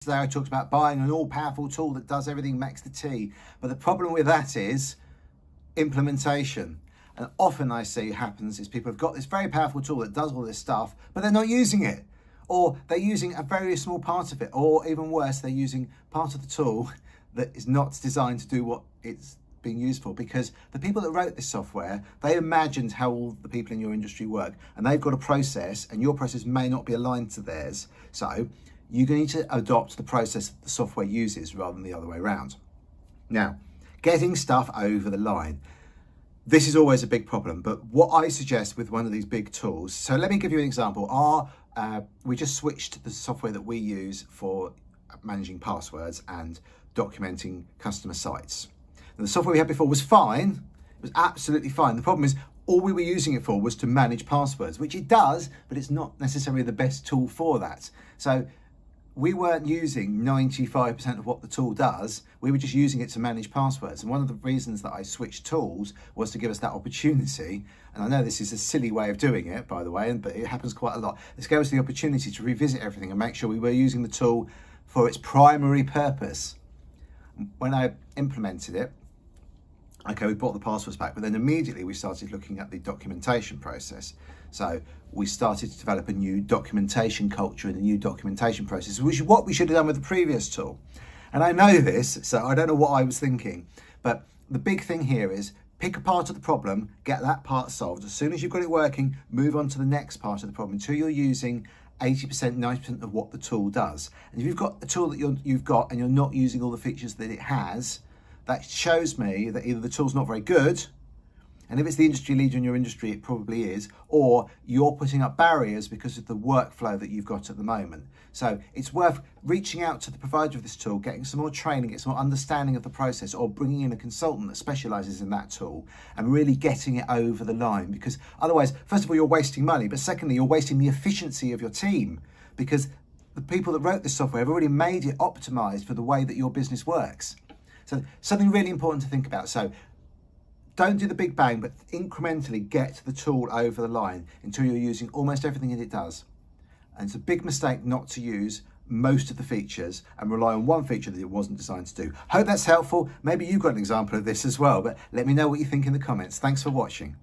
Today I talked about buying an all-powerful tool that does everything, makes the tea. But the problem with that is implementation. And often I see happens is people have got this very powerful tool that does all this stuff, but they're not using it. Or they're using a very small part of it. Or even worse, they're using part of the tool that is not designed to do what it's being used for, because the people that wrote this software, they imagined how all the people in your industry work, and they've got a process, and your process may not be aligned to theirs. So you're going to need to adopt the process that the software uses rather than the other way around. Now, getting stuff over the line. This is always a big problem, but what I suggest with one of these big tools, so let me give you an example. We just switched the software that we use for managing passwords and documenting customer sites. And the software we had before was fine, it was absolutely fine. The problem is all we were using it for was to manage passwords, which it does, but it's not necessarily the best tool for that. So we weren't using 95% of what the tool does, we were just using it to manage passwords. And one of the reasons that I switched tools was to give us that opportunity, and I know this is a silly way of doing it, by the way, but it happens quite a lot. This gave us the opportunity to revisit everything and make sure we were using the tool for its primary purpose. When I implemented it, okay, we brought the passwords back, but then immediately we started looking at the documentation process. So we started to develop a new documentation culture and a new documentation process, which is what we should have done with the previous tool. And I know this, so I don't know what I was thinking, but the big thing here is pick a part of the problem, get that part solved. As soon as you've got it working, move on to the next part of the problem until you're using 80%, 90% of what the tool does. And if you've got a tool that you've got and you're not using all the features that it has, that shows me that either the tool's not very good, and if it's the industry leader in your industry, it probably is, or you're putting up barriers because of the workflow that you've got at the moment. So it's worth reaching out to the provider of this tool, getting some more training, getting some more understanding of the process, or bringing in a consultant that specializes in that tool and really getting it over the line. Because otherwise, first of all, you're wasting money, but secondly, you're wasting the efficiency of your team, because the people that wrote this software have already made it optimized for the way that your business works. So something really important to think about. So don't do the big bang, but incrementally get the tool over the line until you're using almost everything that it does. And it's a big mistake not to use most of the features and rely on one feature that it wasn't designed to do. Hope that's helpful. Maybe you've got an example of this as well, but let me know what you think in the comments. Thanks for watching.